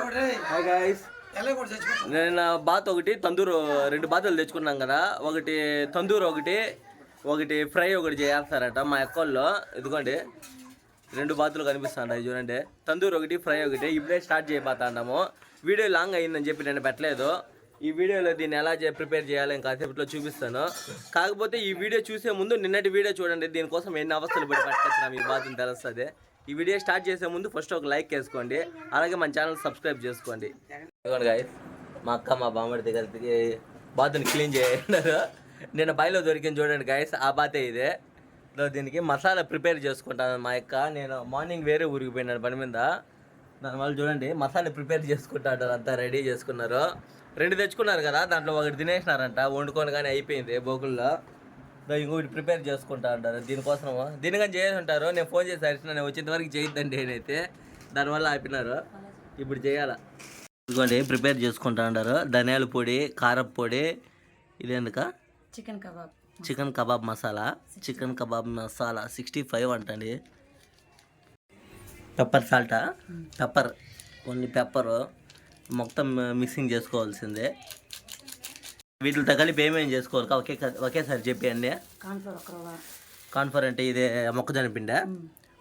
Hi guys, నేను bath ఒకటి తందూరు 2 బాతులు తెచ్చుకున్నాం కదా. ఒకటి తందూరు ఒకటి ఫ్రై ఒకటి చేస్తారట మా అక్కల్లో. ఇదిగోండి 2 బాతులు కనిపిస్తున్నాయి చూడండి. తందూరు ఒకటి ఫ్రై ఒకటి ఇప్పుడే స్టార్ట్ చేయబోతున్నాము. వీడియో లాంగ్ అయ్యిందని చెప్పి నేను పెట్టలేదు. ఈ వీడియోలో దీన్ని ఎలా ప్రిపేర్ చేయాలో ఇంకా కాసేపట్లో చూపిస్తాను. కాకపోతే ఈ వీడియో చూసే ముందు నిన్నటి వీడియో చూడండి. దీనికోసం ఎన్ని అవస్థలు పడి పట్టుకొచ్చినాం ఈ బాతుని తెలుస్తుంది. ఈ వీడియో స్టార్ట్ చేసే ముందు ఫస్ట్ ఒక లైక్ వేసుకోండి, అలాగే మన ఛానల్ సబ్స్క్రైబ్ చేసుకోండి. ఇదిగోండి గాయస్, మా అక్క మా బామ్మడి దగ్గరికి బాతుని క్లీన్ చేయన్నారు. నేను బాయిలో దొరికింది చూడండి గాయస్, ఆ బాతే ఇదే. దీనికి మసాలా ప్రిపేర్ చేసుకుంటాను మా అక్క. నేను మార్నింగ్ వేరే ఊరికి పోయినాను పని మీద. దానివల్ల చూడండి మసాలా ప్రిపేర్ చేసుకుంటారు, అంతా రెడీ చేసుకున్నారు. 2 తెచ్చుకున్నారు కదా, దాంట్లో ఒకటి తినేసినారంట. వండుకొని కానీ అయిపోయింది బోకుల్లో. ఇంకొకటి ప్రిపేర్ చేసుకుంటా అంటారు. దీనికోసం దీనికని చేసి ఉంటారు. నేను ఫోన్ చేసి అరిచిన, నేను వచ్చేంత వరకు చేయొద్దండి నేనైతే. దానివల్ల ఆపినారు. ఇప్పుడు చేయాలా. ఇదిగోండి ప్రిపేర్ చేసుకుంటా అంటారు. ధనియాల పొడి, కారం పొడి, ఇదేందుక chicken kebab masala. Chicken kebab masala 65 అంటండి. పెప్పర్ సాల్టా, పెప్పర్ ఓన్లీ పెప్పరు మొత్తం మిక్సింగ్ చేసుకోవాల్సిందే. వీటితో కలిపి ఏమేమి చేసుకోవాలి ఒకేసారి చెప్పండి. కార్న్ఫ్లోర్ అంటే ఇదే మొక్కజొన్న పిండి.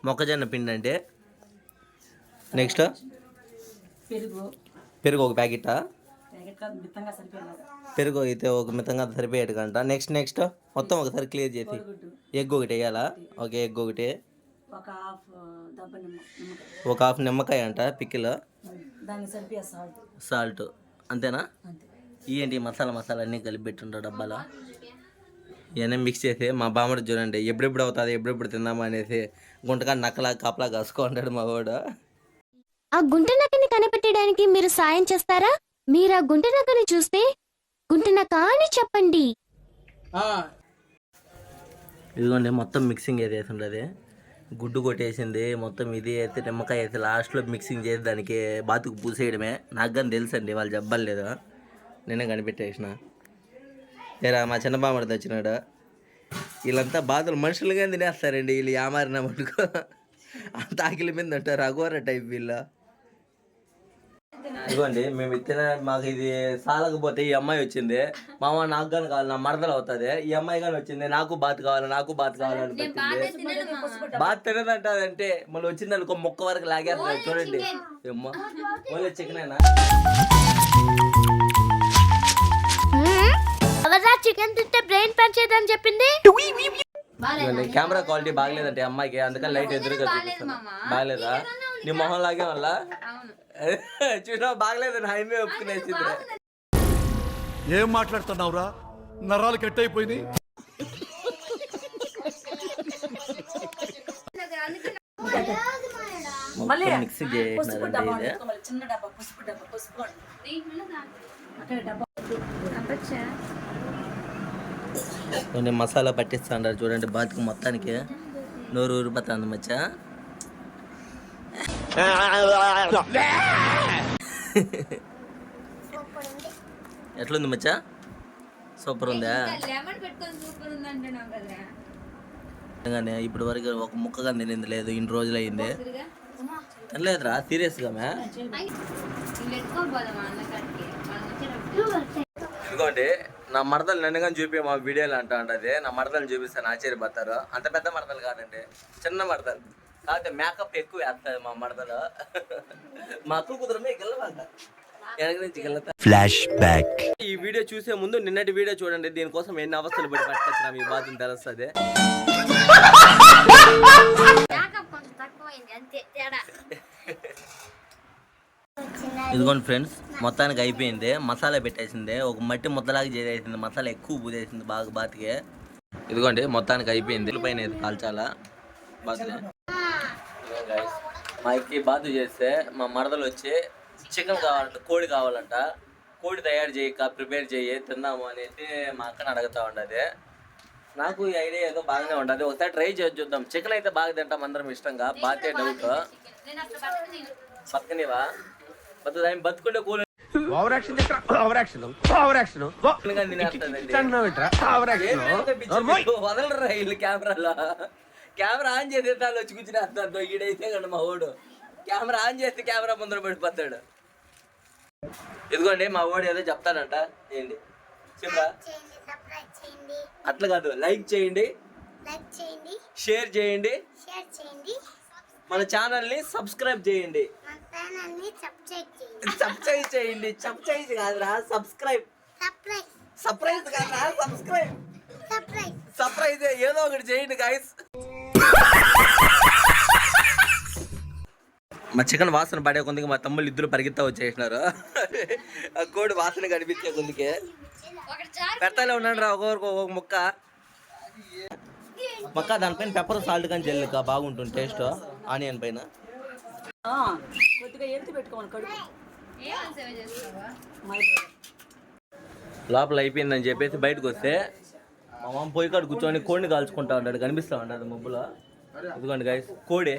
మొక్కజొన్న పిండి అంటే నెక్స్ట్ పెరుగు ఒక ప్యాకెటా. పెరుగు అయితే ఒక మితంగా సరిపోయేటంట. నెక్స్ట్ మొత్తం ఒకసారి క్లియర్ చేసి ఎగ్ ఒకటి వేయాలా. ఓకే, ఎగ్ ఒకటి, ఒక హాఫ్ నిమ్మకాయ అంట పిక్కిల్, సాల్ట్, అంతేనా? ఏంటి మసాలా అన్నీ కలిపి పెట్టుంటారు డబ్బాలో. ఇవన్నీ మిక్స్ చేసి మా బామ్మడు చూడండి ఎప్పుడెప్పుడు అవుతుంది, ఎప్పుడెప్పుడు తిందామా అనేసి గుంటగా నక్కలా కాపలా కాసుకుంటాడు మా వాడు. ఆ గుంట నక్కని కనిపెట్టడానికి మీరు సాయం చేస్తారా? మీరు ఆ గుంట నక్కని చూస్తే గుంట నక్క అని చెప్పండి. ఇదిగోండి మొత్తం మిక్సింగ్ వేసి ఉంటుంది. గుడ్డు కొట్టేసింది మొత్తం. ఇది అయితే నిమ్మకాయ వేసి లాస్ట్లో మిక్సింగ్ చేసి దానికి బాతుకు పూసేయడమే. నాకు కానీ తెలుసు అండి, వాళ్ళు చెప్పలేదు, నేనే కనిపెట్టేసిన. ఏరా మా చిన్న బామ్మడితో వచ్చినాడు. వీళ్ళంతా బాతులు మనుషులుగా తినేస్తారండి. వీళ్ళు యామారిన మటుకు అంత ఆకిలి మీద ఉంటారు, అఘోర టైప్ వీళ్ళు. ఇదిగోండి మేము ఇచ్చిన, మాకు ఇది సాలకపోతే ఈ అమ్మాయి వచ్చింది. మామ నాకు కానీ కావాలి, నా మరదలు అవుతుంది. ఈ అమ్మాయి కానీ వచ్చింది, నాకు బాత్ కావాలని పెట్టింది. బాత్ తినదంటే మళ్ళీ వచ్చింది అనుకో మొక్క వరకు లాగేస్తుంది. చూడండి అమ్మ, ఓన్లీ చికెనేనా? చికెన్ తింటే బ్రెయిన్ పనిచేయదని చెప్పింది. కెమెరా క్వాలిటీ బాగలేదంటే అమ్మాయికి, అందుకని లైట్ ఎదురుగా చూపిస్తాను. బాగలేదా? నీ మొహం లాగే వల్ల చూసినా బాగలేదు. నా ఆయనే ఒప్పుకునేసింది. ఏం మాట్లాడుతున్నావురా? నరాలు కట్ అయిపోయింది. మిక్సీ చేసినారండి. కొన్ని మసాలా పట్టిస్తాండారు చూడండి బాతుకు మొత్తానికి. నోరు ఊరిపోతుంది మచ్చా. ఎట్లుంది మచ్చా? సూపర్ ఉందా? ఇప్పటి వరకు ఒక ముక్కగా తినింది లేదు. ఇన్ని రోజులు అయింది లేదురా, సీరియస్గా. ఇదిగోండి నా మరదలు నన్ను కానీ చూపి మా వీడియోలు అంటది. నా మరదలు చూపిస్తాను, ఆశ్చర్యపోతారు. అంత పెద్ద మరదలు కాదండి, చిన్న మరదలు. కాకపోతే మేకప్ ఎక్కువ వేస్తుంది మా మరదలు. మా అక్క కుదరమే గెలవాల వెనక నుంచి గెలుతా. Flash back. ఈ వీడియో చూసే ముందు నిన్నటి వీడియో చూడండి. దీనికోసం ఎన్ని అవస్థలు పడి పట్టుకొచ్చినాం ఈ బాధను తెలుస్తుంది. ఇదిగోండి ఫ్రెండ్స్, మొత్తానికి అయిపోయింది. మసాలా పెట్టేసింది, ఒక మట్టి ముద్దలాగా చేసేసింది. మసాలా ఎక్కువ పూసేసింది బాగా బాతికి. ఇదిగోండి మొత్తానికి అయిపోయింది. పైన కాల్చాలా బాతులే. మా అక్కకి బాతు చేస్తే మా మరదలు వచ్చి చికెన్ కావాలంట, కోడి కావాలంట. కోడి తయారు చేయక ప్రిపేర్ చేయి తిందాము అనేది మా అక్కని అడుగుతూ ఉండదు. నాకు ఈ ఐడియా ఏదో బాగానే ఉంటుంది, ఒకసారి ట్రై చేసి చూద్దాం. చికెన్ అయితే బాగా తింటాం అందరం ఇష్టంగా. బాతే డౌట్ పక్కనివా బతుకుంటే కూలి వదలరా వీళ్ళు. కెమెరా ఆన్ చేసి వచ్చి కూర్చుని ఈడైతే కండి మా ఓడు. కెమెరా ఆన్ చేస్తే కెమెరా ముందర పడిపోతాడు. ఇదిగోండి మా వాడు ఏదో చెప్తాడంట. ఏంటి చెప్పరా? అట్లా కాదు, లైక్ చేయండి, షేర్ చేయండి, మన ఛానల్ ని సబ్స్క్రైబ్ చేయండి. సబ్స్క్రైబ్ చేయండి, సబ్స్క్రైబ్ కాదురా, సబ్స్క్రైబ్. సర్ప్రైజ్ కాదురా, సబ్స్క్రైబ్. సర్ప్రైజ్ ఏదో ఒకటి చేయండి గాయస్. మా చికెన్ వాసన పడే కొద్దికి మా తమ్ముళ్ళు ఇద్దరు పరిగెత్తా వచ్చేసినారు. ఆ కోడి వాసన కనిపించే కొద్దికే పెడతానే ఉన్నాడు రా, ఒక్కొక్కరికి ఒక్కొక్క ముక్క. మొక్క దానిపైన పెప్పర్ సాల్ట్ కానీ జల్లిక బాగుంటుంది టేస్ట్. ఆనియన్ పైన లోపల అయిపోయిందని చెప్పేసి బయటకు వస్తే మా మామ పొయ్యి కాడ కూర్చొని కోడిని కాల్చుకుంటా ఉంటాడు, కనిపిస్తూ ఉంటాడు మబ్బులో. ఇదిగోండి గైస్ కోడి.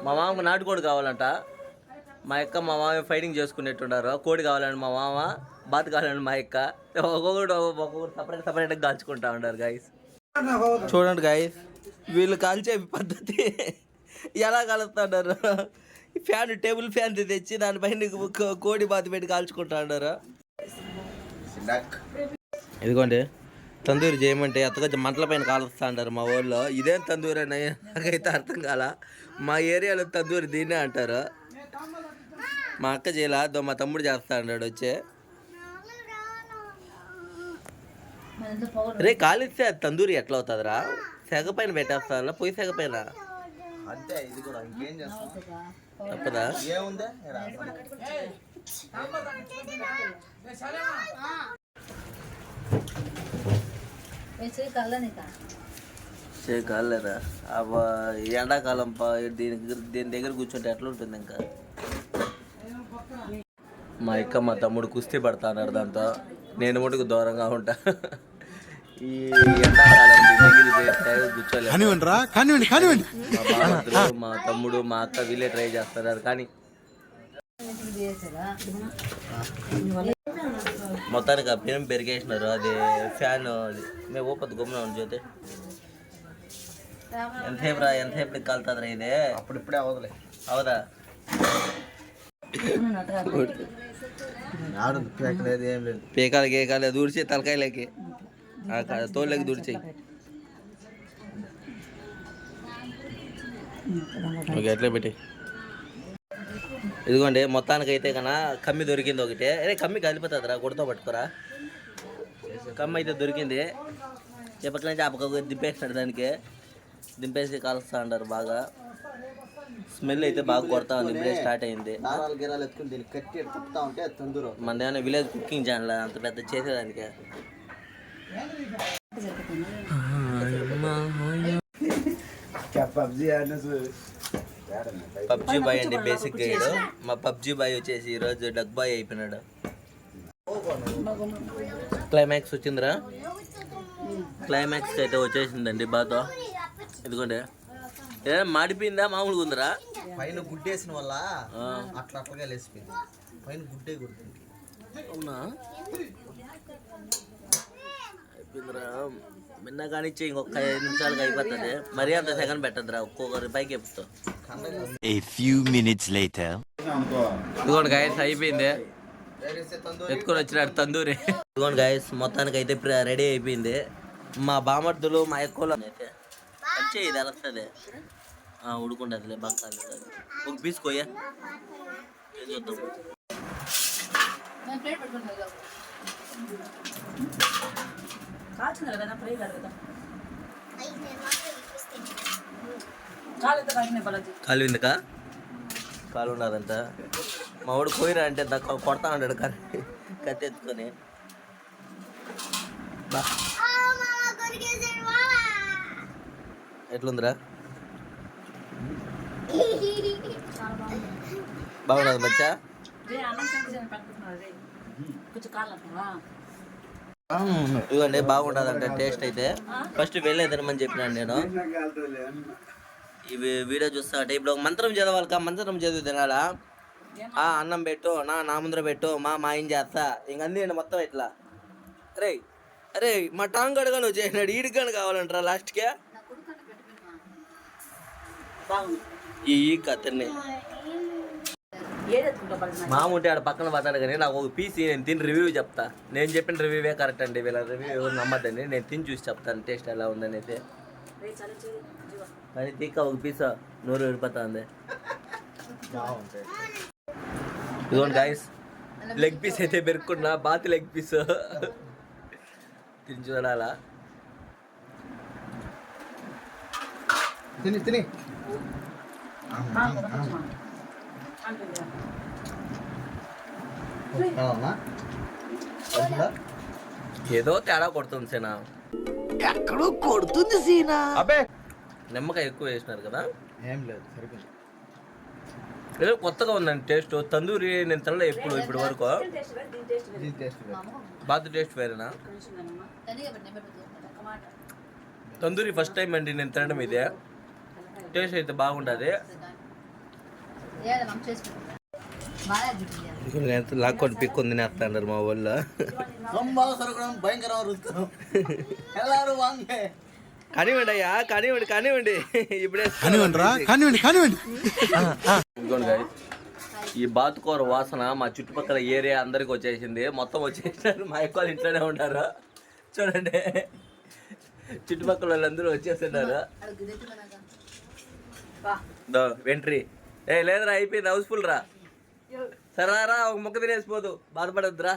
మా మామకు నాటుకోడి కావాలంట. మా అక్క మా మామ ఫైటింగ్ చేసుకునేట్టున్నారు. కోడి కావాలండి మా మామ, బాత్ కావాలండి మా అక్క. ఒక్కొక్కరు సపరేట్గా కాల్చుకుంటా ఉంటారు గైస్. చూడండి గైస్, వీళ్ళు కాల్చే పద్ధతి ఎలా కాలుస్తున్నారు. ఫ్యాన్, టేబుల్ ఫ్యాన్ తెచ్చి దానిపైన కోడి బాత్ పెట్టి కాల్చుకుంటా ఉన్నారు. ఇదిగోండి తందూరి చేయమంటే అత్తగా మంటల పైన కాలుస్తా అంటారు మా ఊళ్ళో. ఇదేం తందూరి అని నాకైతే అర్థం కాల. మా ఏరియాలో తందూరి దీన్నే అంటారు. మా అక్క చేయలేదు, మా తమ్ముడు చేస్తా అన్నాడు వచ్చే. రే కాలిస్తే అది తందూరి ఎట్లా అవుతుందిరా? సెగ పైన పెట్టేస్తా, పొయ్యి సెగ పైన. అంతే, ఇది కూడా ఇంకేం చేస్తాం, తప్పదా? ఏముందే కాలేరా ఎండాకాలం దీని దగ్గర కూర్చుంటే ఎట్లా ఉంటుంది ఇంకా. మా అక్క మా తమ్ముడు కుస్తీ పడతా అన్నారు దాంతో. నేను మటుకు దూరంగా ఉంటా. ఈ ఎండాకాలం కూర్చోలేదు. మా బావతులు, మా తమ్ముడు, మా అక్క వీళ్ళే ట్రై చేస్తున్నారు. కానీ మొత్తానికి ఆ పెనం పెరిగేసినారు. అది ఫ్యాన్ అది మేము ఓపద్దు గుమ్మన చూస్తే ఎంతసేపు కాలుతుందిరా ఇది. అప్పుడిప్పుడే అవదులే. అవదా? పేకలేదు, ఏం లేదు. పేకాలకి ఏకాలే దూడిచి తలకాయలకి తోళ్ళకి దూడిచి. ఓకే ఎట్లా పెట్టి. ఇదిగోండి మొత్తానికి అయితే కన్నా కమ్మి దొరికింది ఒకటి. అరే కమ్మి కలిపోతుందిరా, గుడతో పట్టుకోరా. కమ్మి అయితే దొరికింది. చెప్పట్ల నుంచి ఆ పక్క దింపేస్తాడు, దానికి దింపేసి కాలుస్తా అంటారు బాగా. స్మెల్ అయితే బాగా కొడతా ఉంది, ఇప్పుడే స్టార్ట్ అయింది. గిరాలు ఎత్తుకుని దీన్ని కట్టి తిప్పుతా ఉంటే తందూరు. మన ఏమైనా విలేజ్ కుకింగ్ ఛానల్ అంత పెద్ద చేసేదానికి. పబ్జీ బాయ్ అండి బేసిక్ గైడ్. మా పబ్జీ బాయ్ వచ్చేసి ఈరోజు డగ్ బాయ్ అయిపోయినాడు. క్లైమాక్స్ వచ్చిందిరా, క్లైమాక్స్ అయితే వచ్చేసిందండి బాతో. ఇదిగోండి ఏ మాడిపోయిందా మామూలుగా ఉందిరా? పైన గుడ్డేసిన వల్ల అట్లాగా లేసిపోయింది. పైన గుడ్డే గుర్తుంది. అవునా? అయిపోయిందిరా. మిన్న కానిచ్చి ఇంకొక 5 నిమిషాలకి అయిపోతుంది. మరీ అంత సెకండ్ పెట్టద్దురా, ఒక్కొక్కరి పైకి ఎప్పుతాం. ఇదిగోండి గాయస్ అయిపోయింది, ఎత్తుకొని వచ్చినాడు తందూరి. ఇదిగోండి గాయస్ మొత్తానికి అయితే రెడీ అయిపోయింది. మా బామర్దులు మా ఎక్కువలో అయితే వచ్చే ఇది వస్తుంది ఉడుకుంటుందిలే బాగా. ఒక పీస్ కొయ్యా చూద్దాం. కాలువిందికా? కాలు ఉన్నదంట. మా వాడు పోయిరా అంటే కొడతా ఉన్నాడు కత్తి ఎత్తుకొని. ఎట్లుందిరా? బాగున్నది మచ్చా. ఇదిగోండి బాగుంటుందంట టేస్ట్ అయితే. ఫస్ట్ వెళ్ళే తినమని చెప్పినాను నేను. ఇవి వీడియో చూస్తా టైప్లో మంత్రం చదవాలి. మంత్రం చదివి తినాలా? అన్నం పెట్టు, నా ముందర పెట్టు, మా ఏం చేస్తా ఇంకంది మొత్తం ఇట్లా. అరే అరే మా టాంగ్ అడగాను వచ్చేసినాడు. ఈడిగాను కావాలంటారా లాస్ట్కే? ఈ కథని మామ ఉంటే ఆడ పక్కన పడతాడు కానీ నాకు ఒక పీస్ నేను తిని రివ్యూ చెప్తా. నేను చెప్పిన రివ్యూవే కరెక్ట్ అండి, వీళ్ళ రివ్యూ ఎవరు నమ్మద్దండి. నేను తిని చూసి చెప్తాను టేస్ట్ ఎలా ఉందని అయితే. కానీ తిక్క ఒక పీస్ నూరు విడిపోతుంది. బాగుంటాయి. ఇదిగోండి గాయస్, లెగ్ పీస్ అయితే పెరుక్కున్నా, బాతి లెగ్ పీస్ తిని చూడాలా. తిని తిని ఏదో తేడా కొడుతుంది సేనా. ఎక్కడో కొడుతుంది సీనా. అబ్బే నిమ్మకాయ ఎక్కువ వేసినారు కదా. ఏం లేదు, సరిపోయింది. ఏదో కొత్తగా ఉందండి టేస్ట్. తందూరి నేను తినలే ఎప్పుడు ఇప్పటి వరకు. దీని టేస్ట్ వేరు. బాతు టేస్ట్ వేరేనా? తందూరి ఫస్ట్ టైం అండి నేను తినడం. ఇదే టేస్ట్ అయితే బాగుంటుంది. లాక్కొని పిక్కొని తినేస్తాండారు మా వాళ్ళు. కానివ్వండి అయ్యా, కానివ్వండి ఇప్పుడే ఇదిగోండి guys, ఈ బాతుకూర వాసన మా చుట్టుపక్కల ఏరియా అందరికి వచ్చేసింది. మొత్తం వచ్చేసారు. మా ఎక్కువ ఇంట్లోనే ఉంటారు. చూడండి చుట్టుపక్కల వాళ్ళందరూ వచ్చేస్తున్నారు. వెంట్రీ లేదురా, అయిపోయింది, హౌస్ఫుల్ రా. సరేరా ఒక ముక్క తినేసిపోదు, బాధపడద్దురా.